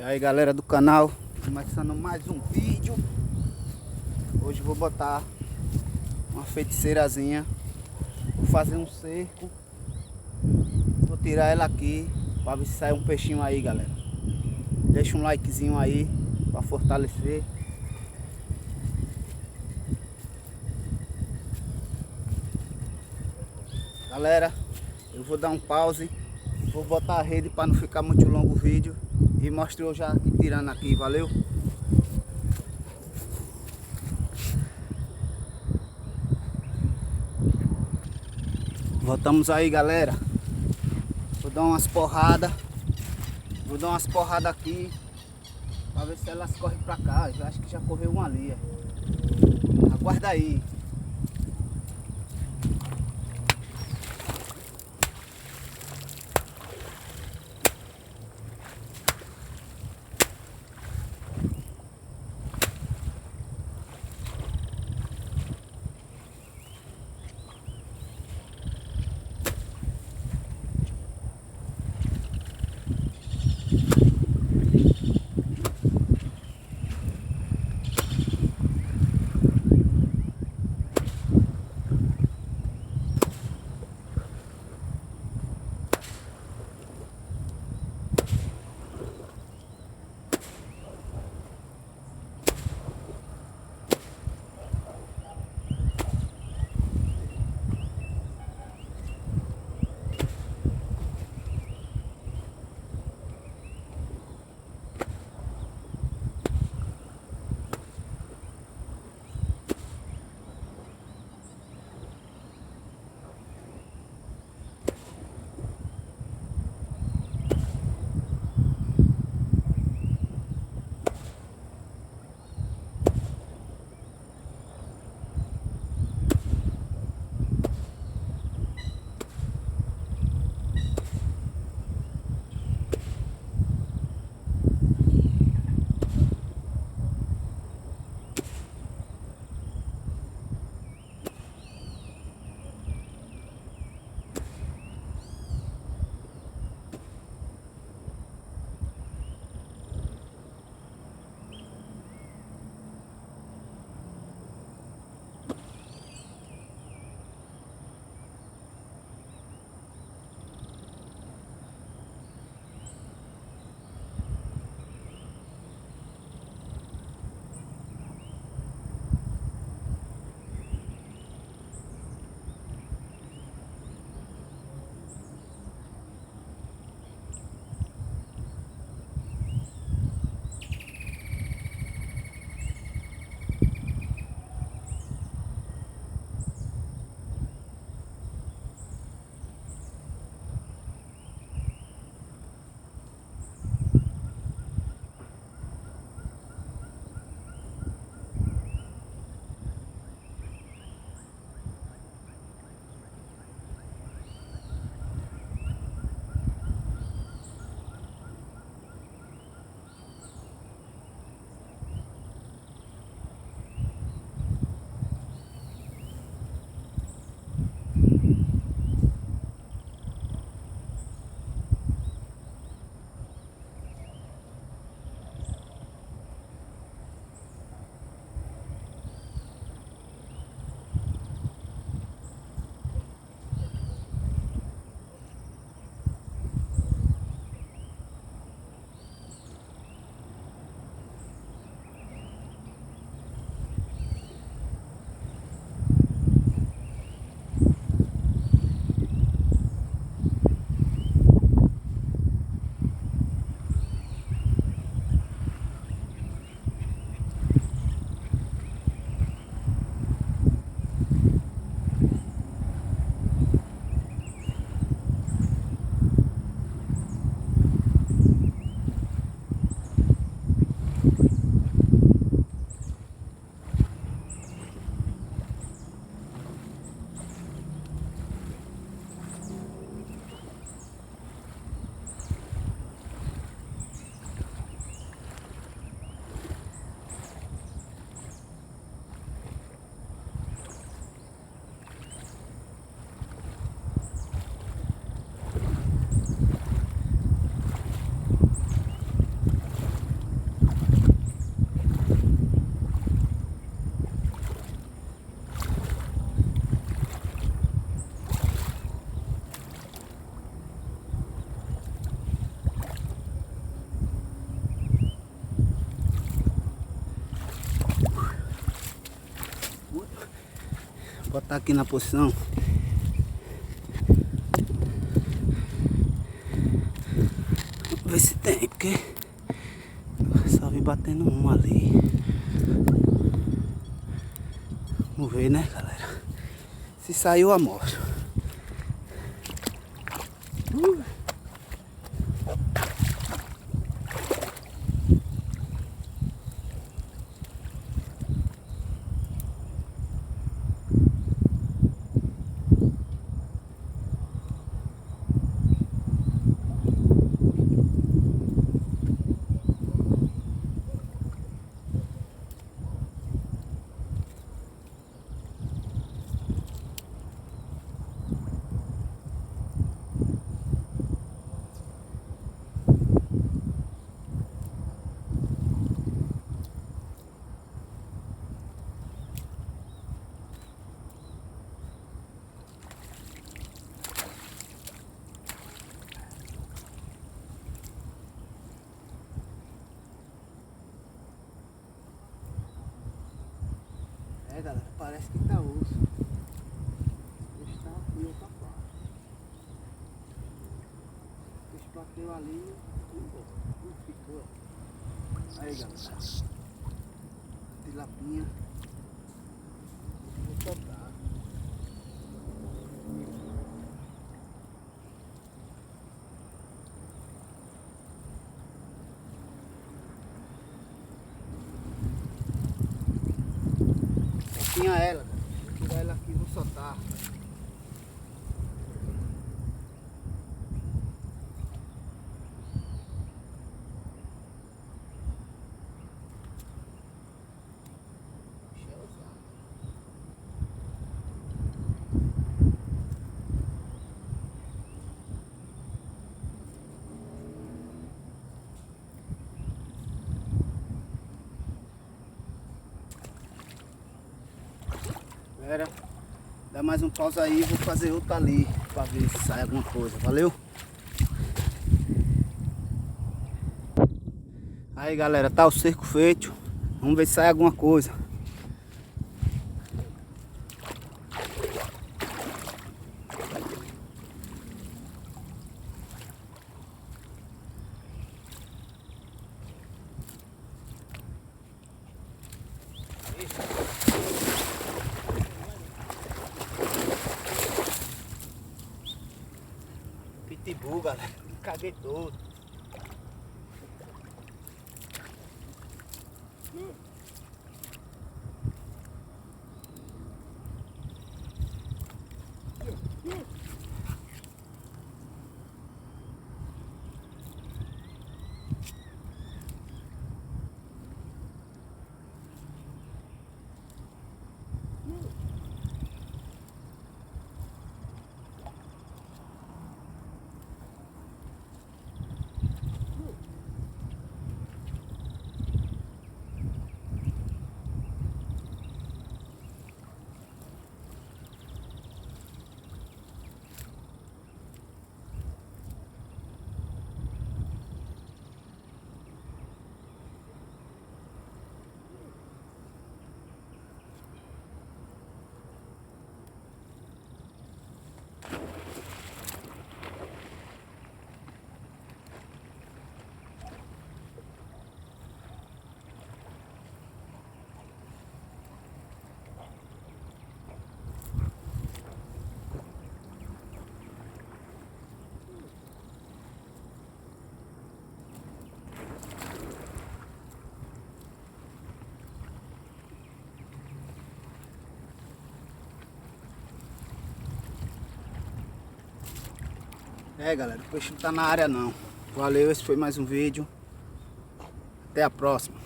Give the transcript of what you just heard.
E aí galera do canal, começando mais um vídeo. Hoje vou botar uma feiticeirazinha. Vou fazer um cerco. Vou tirar ela aqui para ver se sai um peixinho aí, galera. Deixa um likezinho aí para fortalecer. Galera, eu vou dar um pause. Vou botar a rede para não ficar muito longo o vídeo. E mostro eu já aqui tirando aqui, valeu? Voltamos aí, galera. Vou dar umas porradas. Vou dar umas porradas aqui para ver se elas correm pra cá. Eu acho que já correu uma ali, ó. Aguarda aí. botar aqui na posição. Vamos ver se tem, porque só vi batendo um ali. Vamos ver, né, galera? Se saiu, eu mostro. É, galera, parece que tá osso. Está aqui outra parte. Esse bateu ali e ficou. Aí, galera. Tilapinha. Vou soltar. Tinha ela, vou tirar ela aqui e vou soltar. Galera, dá mais um pausa aí, vou fazer outra ali pra ver se sai alguma coisa, valeu? Aí, galera, tá o cerco feito, vamos ver se sai alguma coisa. Pitbull, galera, me caguei todo. É, galera, o peixe não tá na área não. Valeu, esse foi mais um vídeo. Até a próxima.